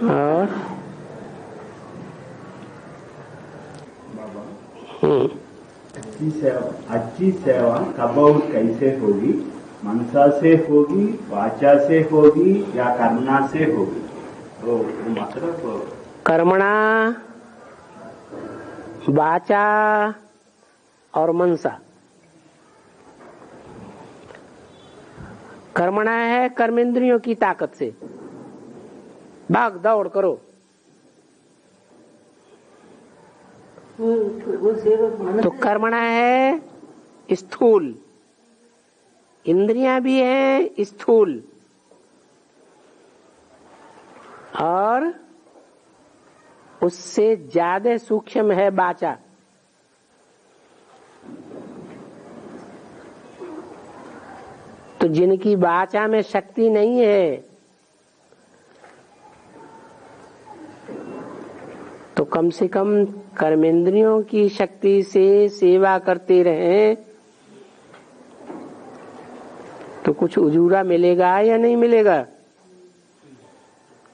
और अच्छी सेवा कब और कैसे होगी? मनसा से होगी, वाचा से होगी या कर्मणा से होगी? तो मतलब कर्मणा, वाचा और मनसा। कर्मणा है कर्मेंद्रियों की ताकत से भाग दौड़ करो, तो कर्मणा है स्थूल, इंद्रियां भी हैं स्थूल, और उससे ज्यादा सूक्ष्म है वाचा। तो जिनकी वाचा में शक्ति नहीं है, तो कम से कम कर्मेंद्रियों की शक्ति से सेवा करते रहें तो कुछ उजूरा मिलेगा या नहीं मिलेगा?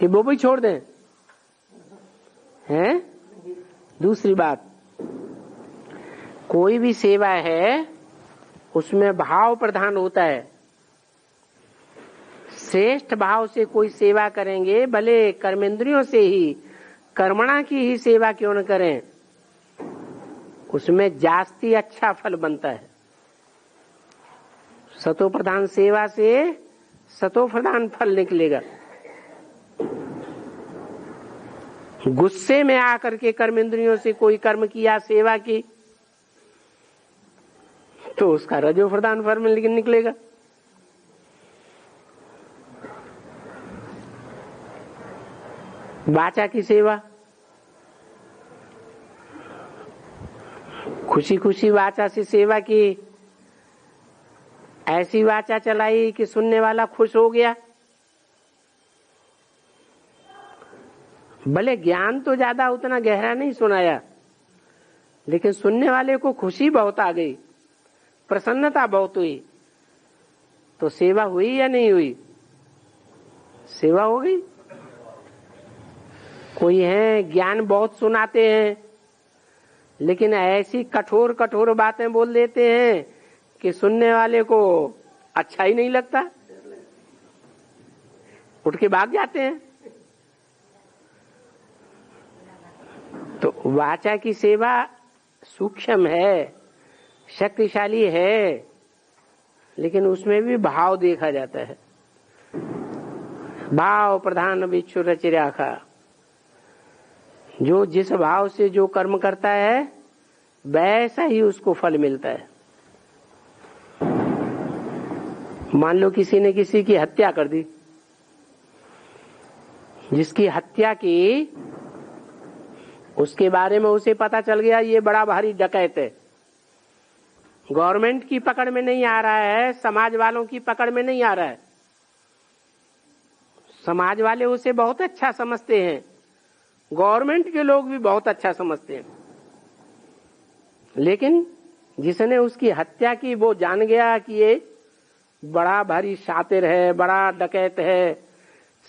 कि वो भी छोड़ दें? हैं? दूसरी बात, कोई भी सेवा है उसमें भाव प्रधान होता है। श्रेष्ठ भाव से कोई सेवा करेंगे, भले कर्मेंद्रियों से ही, कर्मणा की ही सेवा क्यों न करें, उसमें जास्ती अच्छा फल बनता है। सतो प्रधान सेवा से सतो प्रधान फल निकलेगा। गुस्से में आकर के कर्मेंद्रियों से कोई कर्म किया, सेवा की, तो उसका रजो प्रधान फल में निकलेगा। वाचा की सेवा, खुशी खुशी वाचा से सेवा की, ऐसी वाचा चलाई कि सुनने वाला खुश हो गया। भले ज्ञान तो ज्यादा उतना गहरा नहीं सुनाया, लेकिन सुनने वाले को खुशी बहुत आ गई, प्रसन्नता बहुत हुई, तो सेवा हुई या नहीं हुई? सेवा हो गई। कोई है ज्ञान बहुत सुनाते हैं, लेकिन ऐसी कठोर कठोर बातें बोल देते हैं कि सुनने वाले को अच्छा ही नहीं लगता, उठ के भाग जाते हैं। तो वाचा की सेवा सूक्ष्म है, शक्तिशाली है, लेकिन उसमें भी भाव देखा जाता है। भाव प्रधान विच्छु रचि राखा। जो जिस भाव से जो कर्म करता है वैसा ही उसको फल मिलता है। मान लो किसी ने किसी की हत्या कर दी, जिसकी हत्या की उसके बारे में उसे पता चल गया ये बड़ा भारी डकैत है, गवर्नमेंट की पकड़ में नहीं आ रहा है, समाज वालों की पकड़ में नहीं आ रहा है, समाज वाले उसे बहुत अच्छा समझते हैं, गवर्नमेंट के लोग भी बहुत अच्छा समझते हैं, लेकिन जिसने उसकी हत्या की वो जान गया कि ये बड़ा भारी शातिर है, बड़ा डकैत है,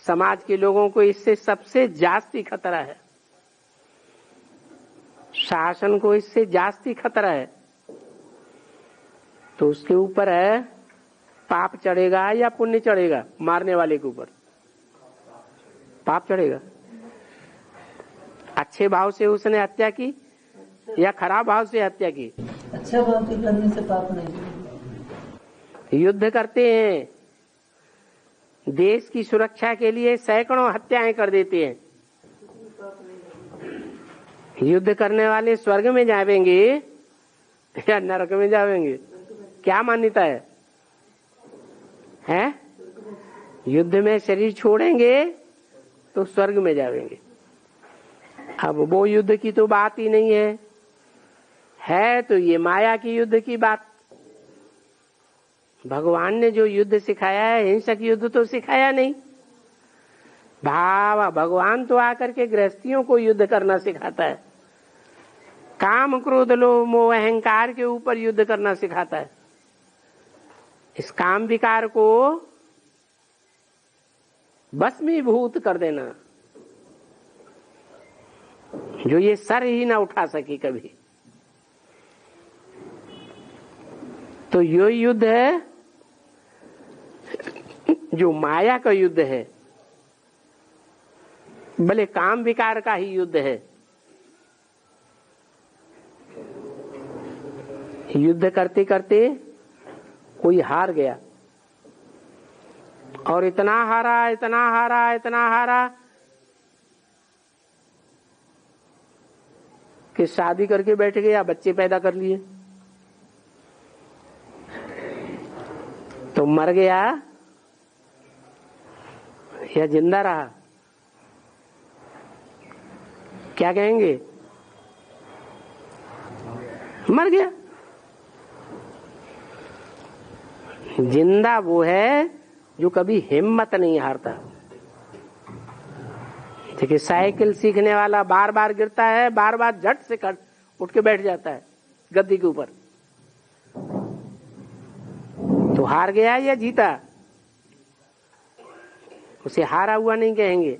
समाज के लोगों को इससे सबसे जास्ती खतरा है, शासन को इससे जास्ती खतरा है, तो उसके ऊपर है पाप चढ़ेगा या पुण्य चढ़ेगा? मारने वाले के ऊपर पाप चढ़ेगा। अच्छे भाव से उसने हत्या की या खराब भाव से हत्या की? अच्छा भाव के करने से पाप नहीं। युद्ध करते हैं, देश की सुरक्षा के लिए सैकड़ों हत्याएं कर देते हैं। युद्ध करने वाले स्वर्ग में जाएंगे या नरक में जाएंगे? क्या मान्यता है? हैं? युद्ध में शरीर छोड़ेंगे तो स्वर्ग में जाएंगे। अब वो युद्ध की तो बात ही नहीं है तो ये माया की युद्ध की बात। भगवान ने जो युद्ध सिखाया है, हिंसक युद्ध तो सिखाया नहीं। भगवान तो आकर के गृहस्थियों को युद्ध करना सिखाता है, काम क्रोध लोभ मोह अहंकार के ऊपर युद्ध करना सिखाता है। इस काम विकार को भस्मीभूत कर देना, जो ये सर ही ना उठा सके कभी। तो यो युद्ध है जो माया का युद्ध है, भले काम विकार का ही युद्ध है। युद्ध करते करते कोई हार गया और इतना हारा, इतना हारा, इतना हारा कि शादी करके बैठ गया, बच्चे पैदा कर लिए, तो मर गया या जिंदा रहा? क्या कहेंगे? मर गया। जिंदा वो है जो कभी हिम्मत नहीं हारता। देखिए साइकिल सीखने वाला बार बार गिरता है, बार बार झट से उठ के बैठ जाता है गद्दी के ऊपर। तो हार गया या जीता? उसे हारा हुआ नहीं कहेंगे।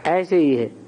ऐसे ही है।